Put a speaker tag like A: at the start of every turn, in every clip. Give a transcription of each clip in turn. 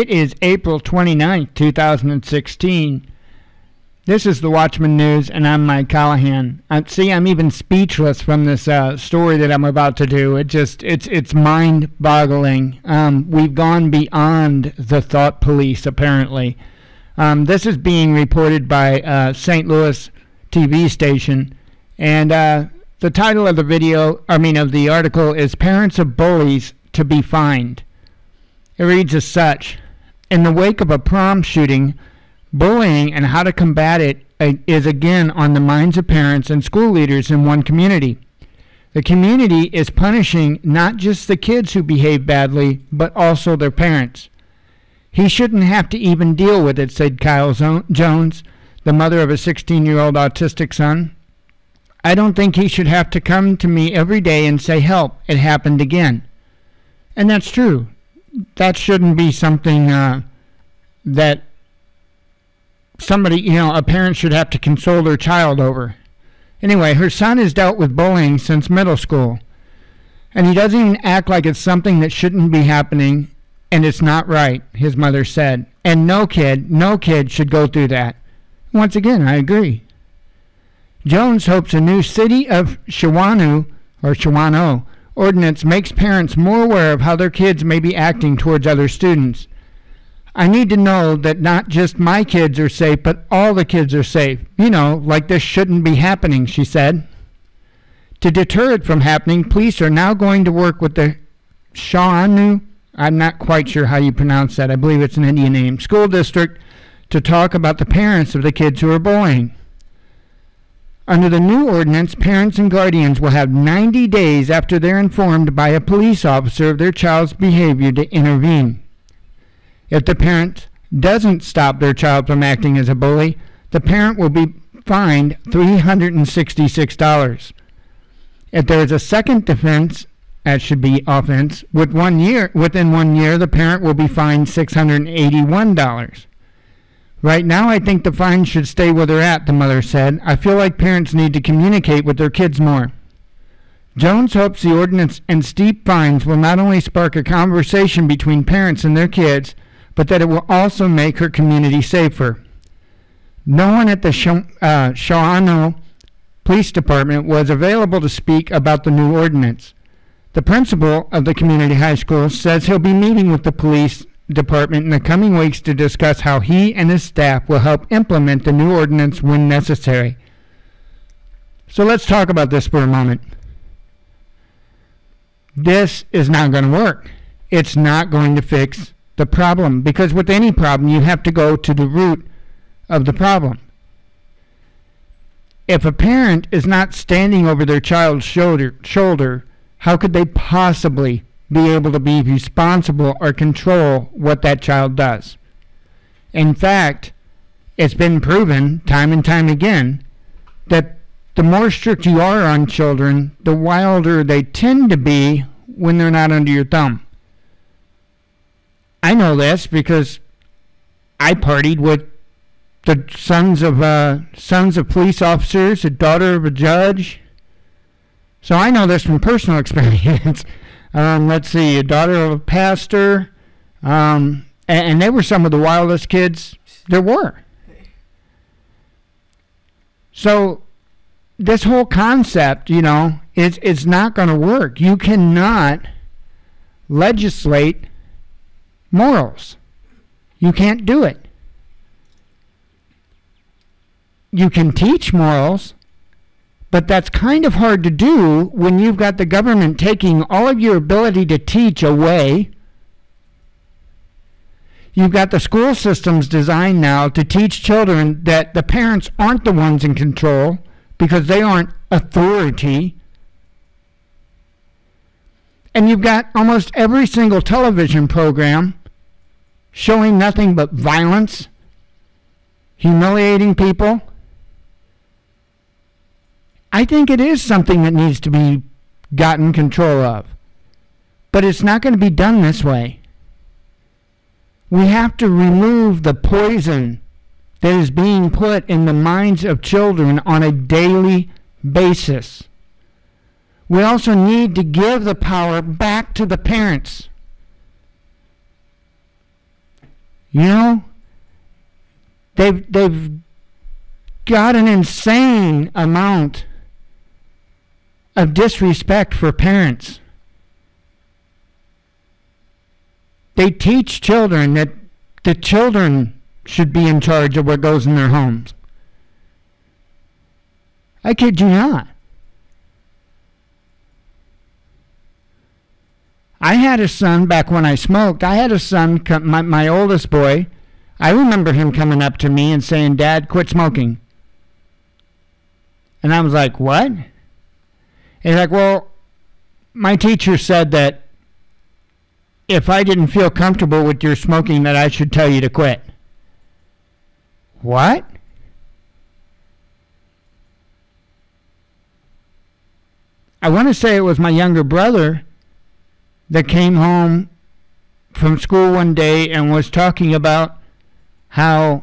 A: It is April 29th, 2016. This is the Watchman News, and I'm Mike Callahan. I'm even speechless from this story that I'm about to do. It's mind-boggling. We've gone beyond the thought police, apparently. This is being reported by St. Louis TV station, and the title of the article is "Parents of Bullies to be Fined." It reads as such: in the wake of a prom shooting, bullying and how to combat it is again on the minds of parents and school leaders in one community. The community is punishing not just the kids who behave badly, but also their parents. He shouldn't have to even deal with it, said Kyle Jones, the mother of a 16-year-old autistic son. I don't think he should have to come to me every day and say, help, it happened again. And that's true. That shouldn't be something that somebody, a parent should have to console their child over. Anyway, her son has dealt with bullying since middle school, and he doesn't even act like it's something that shouldn't be happening, and it's not right, his mother said. And no kid should go through that. Once again, I agree. Jones hopes a new City of Shawano ordinance makes parents more aware of how their kids may be acting towards other students. I need to know that not just my kids are safe, but all the kids are safe. Like this shouldn't be happening, she said. To deter it from happening, police are now going to work with the Shawano, I'm not quite sure how you pronounce that, I believe it's an Indian name, school district to talk about the parents of the kids who are bullying. Under the new ordinance, parents and guardians will have 90 days after they're informed by a police officer of their child's behavior to intervene. If the parent doesn't stop their child from acting as a bully, the parent will be fined $366. If there is a second offense, within 1 year, the parent will be fined $681. Right now, I think the fines should stay where they're at, the mother said. I feel like parents need to communicate with their kids more. Jones hopes the ordinance and steep fines will not only spark a conversation between parents and their kids, but that it will also make her community safer. No one at the Shawano Police Department was available to speak about the new ordinance. The principal of the community high school says he'll be meeting with the police department in the coming weeks to discuss how he and his staff will help implement the new ordinance when necessary. So let's talk about this for a moment. This is not going to work. It's not going to fix the problem, because with any problem you have to go to the root of the problem. If a parent is not standing over their child's shoulder, how could they possibly be able to be responsible or control what that child does? In fact, it's been proven time and time again that the more strict you are on children, the wilder they tend to be when they're not under your thumb. I know this because I partied with the sons of police officers, a daughter of a judge. So I know this from personal experience. Let's see, a daughter of a pastor, and they were some of the wildest kids there were. So this whole concept, it's not going to work. You cannot legislate morals. You can't do it. You can teach morals, but that's kind of hard to do when you've got the government taking all of your ability to teach away. You've got the school systems designed now to teach children that the parents aren't the ones in control because they aren't authority. And you've got almost every single television program showing nothing but violence, humiliating people. I think it is something that needs to be gotten control of. But it's not going to be done this way. We have to remove the poison that is being put in the minds of children on a daily basis. We also need to give the power back to the parents. You know, they've got an insane amount of disrespect for parents. They teach children that the children should be in charge of what goes in their homes. I kid you not. I had a son back when I smoked. I had a son, my oldest boy. I remember him coming up to me and saying, "Dad, quit smoking." And I was like, "What?" And he's like, "Well, my teacher said that if I didn't feel comfortable with your smoking, that I should tell you to quit." What? I want to say it was my younger brother that came home from school one day and was talking about how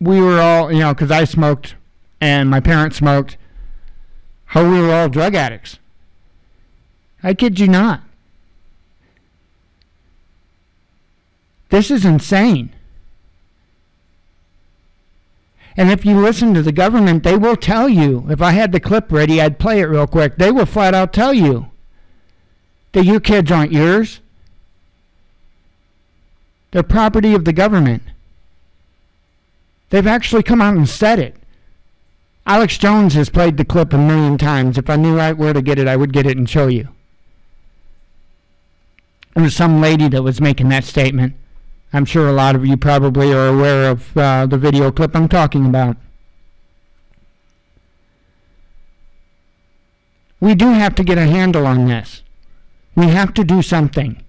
A: we were all, because I smoked and my parents smoked, how we were all drug addicts. I kid you not. This is insane. And if you listen to the government, they will tell you, if I had the clip ready, I'd play it real quick. They will flat out tell you that your kids aren't yours. They're property of the government. They've actually come out and said it. Alex Jones has played the clip a million times. If I knew right where to get it, I would get it and show you. There was some lady that was making that statement. I'm sure a lot of you probably are aware of the video clip I'm talking about. We do have to get a handle on this. We have to do something.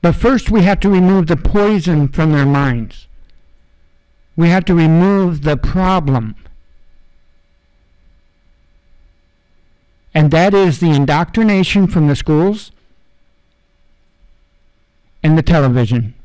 A: But first we have to remove the poison from their minds. We have to remove the problem. And that is the indoctrination from the schools and the television.